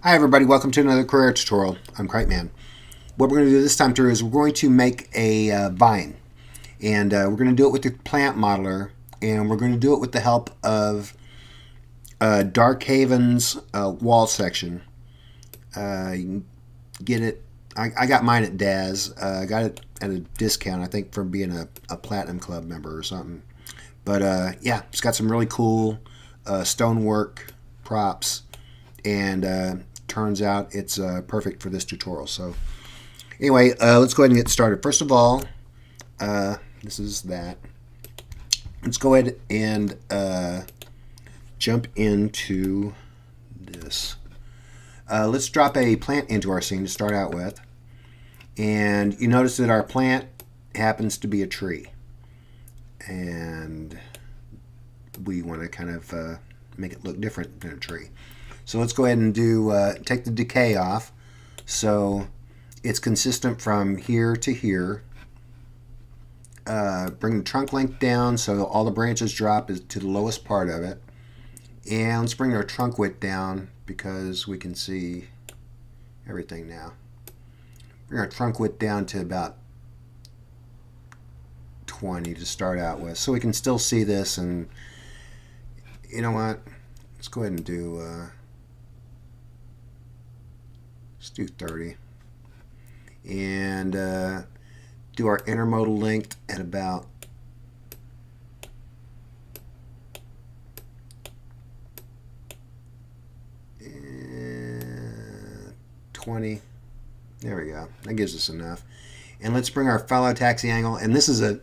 Hi everybody, welcome to another career tutorial. I'm cripeman. What we're going to do this time through is we're going to make a vine. And we're going to do it with the plant modeler. And we're going to do it with the help of Dark Haven's wall section. You can get it. I got mine at Daz. I got it at a discount, I think, from being a Platinum Club member or something. But yeah, it's got some really cool stonework props. And turns out it's perfect for this tutorial. So anyway, let's go ahead and get started. First of all, this is that. Let's go ahead and jump into this. Let's drop a plant into our scene to start out with. And you notice that our plant happens to be a tree. And we want to kind of make it look different than a tree. So let's go ahead and take the decay off so it's consistent from here to here. Bring the trunk length down so all the branches drop to the lowest part of it. And let's bring our trunk width down because we can see everything now. Bring our trunk width down to about 20 to start out with so we can still see this. And you know what? Let's go ahead and let's do 30. And do our intermodal length at about 20. There we go. That gives us enough. And let's bring our fellow taxi angle. And this is a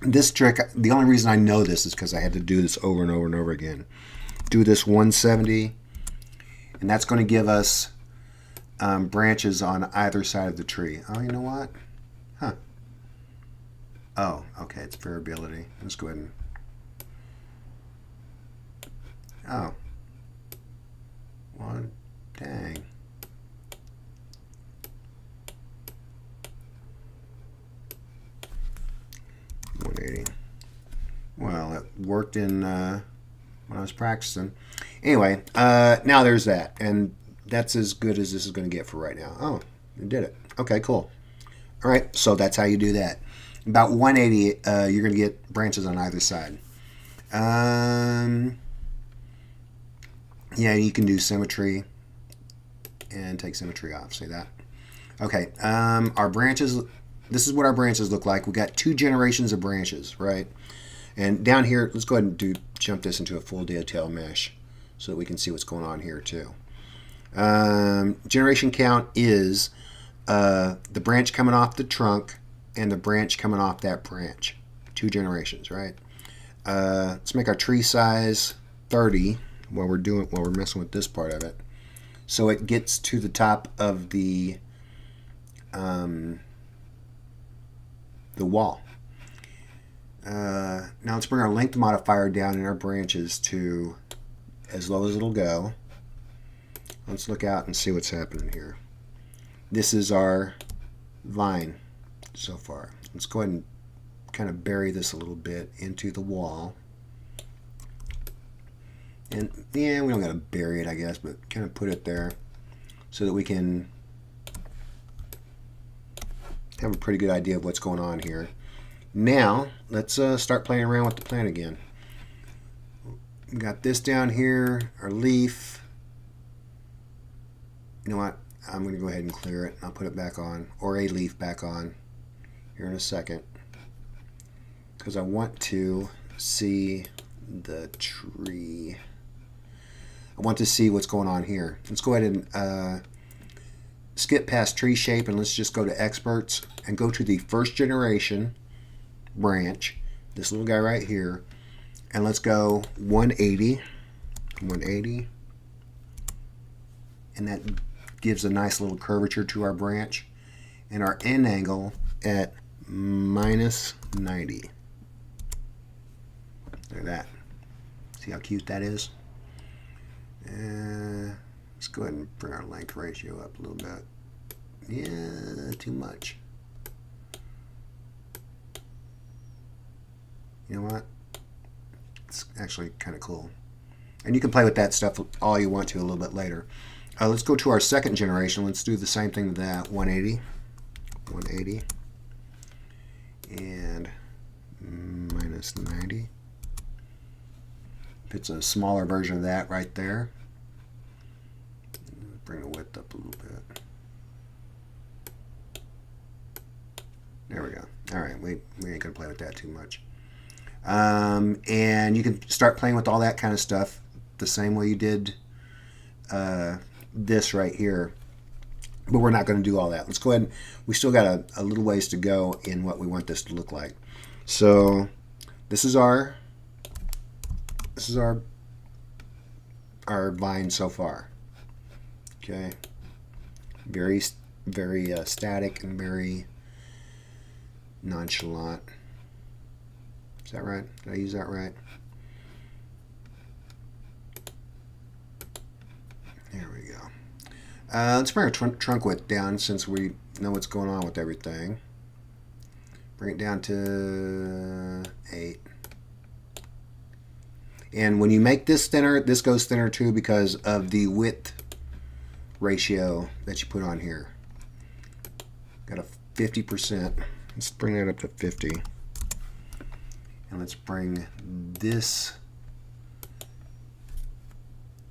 this trick. The only reason I know this is because I had to do this over and over and over again. Do this 170, and that's going to give us branches on either side of the tree. Oh, you know what? Huh. Oh, okay. It's variability. Let's go ahead and. Oh. One. Dang. Well, it worked in when I was practicing. Anyway, now there's that, and that's as good as this is going to get for right now. Oh, it did it. Okay, cool. All right, so that's how you do that. About 180, you're going to get branches on either side. Yeah, you can do symmetry and take symmetry off. See that? Okay, our branches. This is what our branches look like. We got 2 generations of branches, right? And down here, let's go ahead and jump this into a full detail mesh so that we can see what's going on here too. Generation count is the branch coming off the trunk and the branch coming off that branch. 2 generations, right? Let's make our tree size 30 while we're messing with this part of it, so it gets to the top of the wall. Now let's bring our length modifier down in our branches to as low as it'll go. Let's look out and see what's happening here. This is our vine so far. Let's go ahead and kind of bury this a little bit into the wall. And yeah, we don't got to bury it, I guess, but kind of put it there so that we can have a pretty good idea of what's going on here. Now, let's start playing around with the plant again. We got this down here, our leaf. You know what? I'm going to go ahead and clear it. I'll put it back on, or a leaf back on, here in a second, because I want to see the tree. I want to see what's going on here. Let's go ahead and skip past tree shape, and let's just go to experts and go to the first generation branch, this little guy right here, and let's go 180, and that gives a nice little curvature to our branch, and our end angle at -90. Look at that. See how cute that is? Let's go ahead and bring our length ratio up a little bit. Yeah, too much. You know what? It's actually kind of cool. And you can play with that stuff all you want to a little bit later. Let's go to our second generation. Let's do the same thing with that. 180. 180. And minus 90. It's a smaller version of that right there. Bring the width up a little bit. There we go. All right, we ain't gonna play with that too much. And you can start playing with all that kind of stuff the same way you did this right here. But we're not going to do all that. Let's go ahead and we still got a little ways to go in what we want this to look like. So this is our vine so far. Okay, very static and very nonchalant. Is that right? Did I use that right? There we go. Let's bring our trunk width down since we know what's going on with everything. Bring it down to 8. And when you make this thinner, this goes thinner too because of the width ratio that you put on here. Got a 50%. Let's bring that up to 50. And let's bring this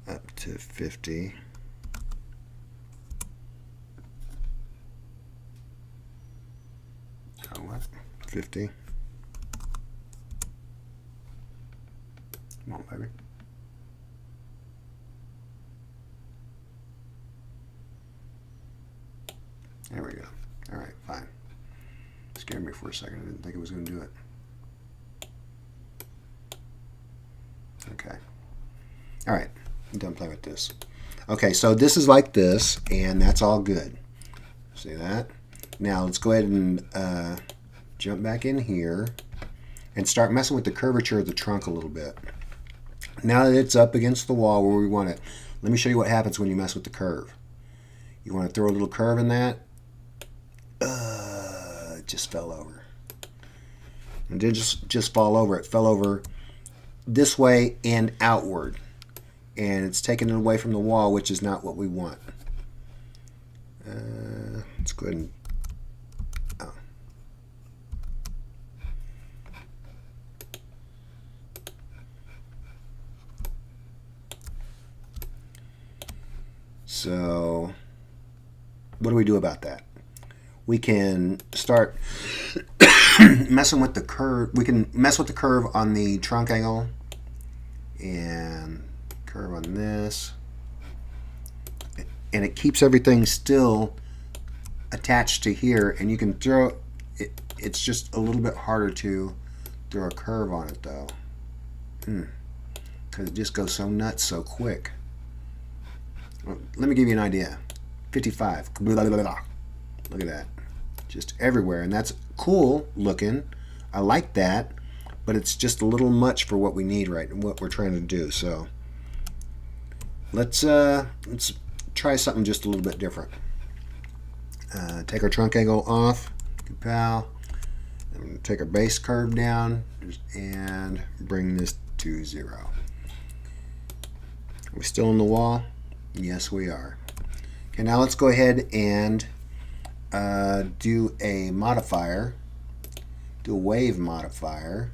up to 50. Oh, what? 50. Come on, baby. There we go. All right, fine. Scared me for a second. I didn't think it was going to do it. Okay. All right. I'm done playing with this. Okay, so this is like this, and that's all good. See that? Now let's go ahead and jump back in here and start messing with the curvature of the trunk a little bit. Now that it's up against the wall where we want it, let me show you what happens when you mess with the curve. You want to throw a little curve in that. It just fell over. It didn't just fall over. It fell over this way and outward. And it's taking it away from the wall, which is not what we want. Let's go ahead and... Oh. So, what do we do about that? We can start messing with the curve. We can mess with the curve on the trunk angle and curve on this, and it keeps everything still attached to here, and you can throw it. It's just a little bit harder to throw a curve on it though, because it just goes so nuts so quick. Well, let me give you an idea. 55. Blah, blah, blah, blah. Look at that. Just everywhere, and that's cool looking. I like that, but it's just a little much for what we need right and what we're trying to do. So let's try something just a little bit different. Take our trunk angle off, pal, and take our base curve down and bring this to 0. Are we still in the wall? Yes, we are. Okay, now let's go ahead and do a modifier, do a wave modifier,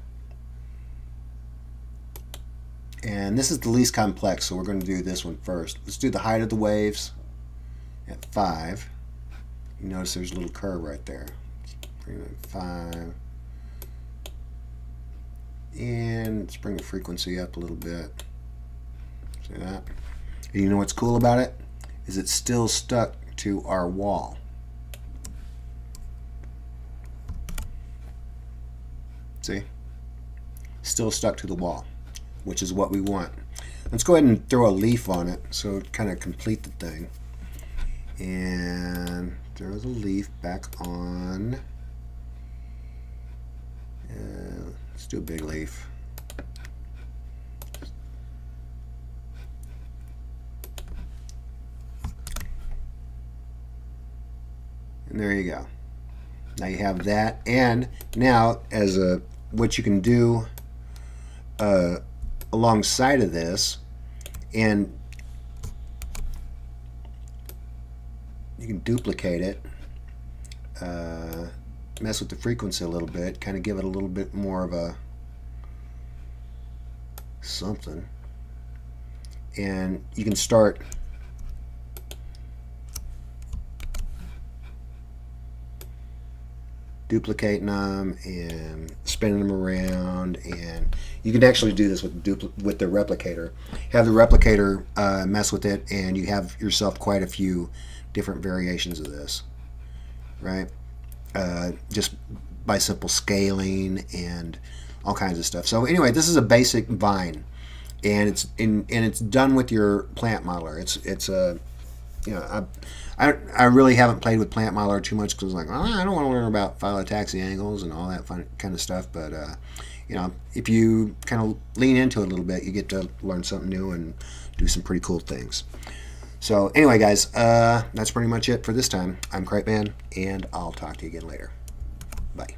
and this is the least complex, so we're going to do this one first. Let's do the height of the waves at 5. You notice there's a little curve right there. Bring it at 5, and let's bring the frequency up a little bit. See that? And you know what's cool about it is it's still stuck to our wall. See? Still stuck to the wall, which is what we want. Let's go ahead and throw a leaf on it so it kind of complete the thing. And throw the leaf back on. Let's do a big leaf. And there you go. Now you have that, and now as what you can do alongside of this And you can duplicate it, mess with the frequency a little bit, kind of give it a little bit more of a something, and you can start duplicating them and spinning them around. And you can actually do this with the replicator. Have the replicator mess with it, and you have yourself quite a few different variations of this, right? Just by simple scaling and all kinds of stuff. So anyway, this is a basic vine, and it's done with your plant modeler. It's a I really haven't played with plant modeler too much because like, I don't want to learn about phyllotaxy angles and all that fun kind of stuff. But if you kind of lean into it a little bit, you get to learn something new and do some pretty cool things. So anyway, guys, that's pretty much it for this time. I'm Cripeman, and I'll talk to you again later. Bye.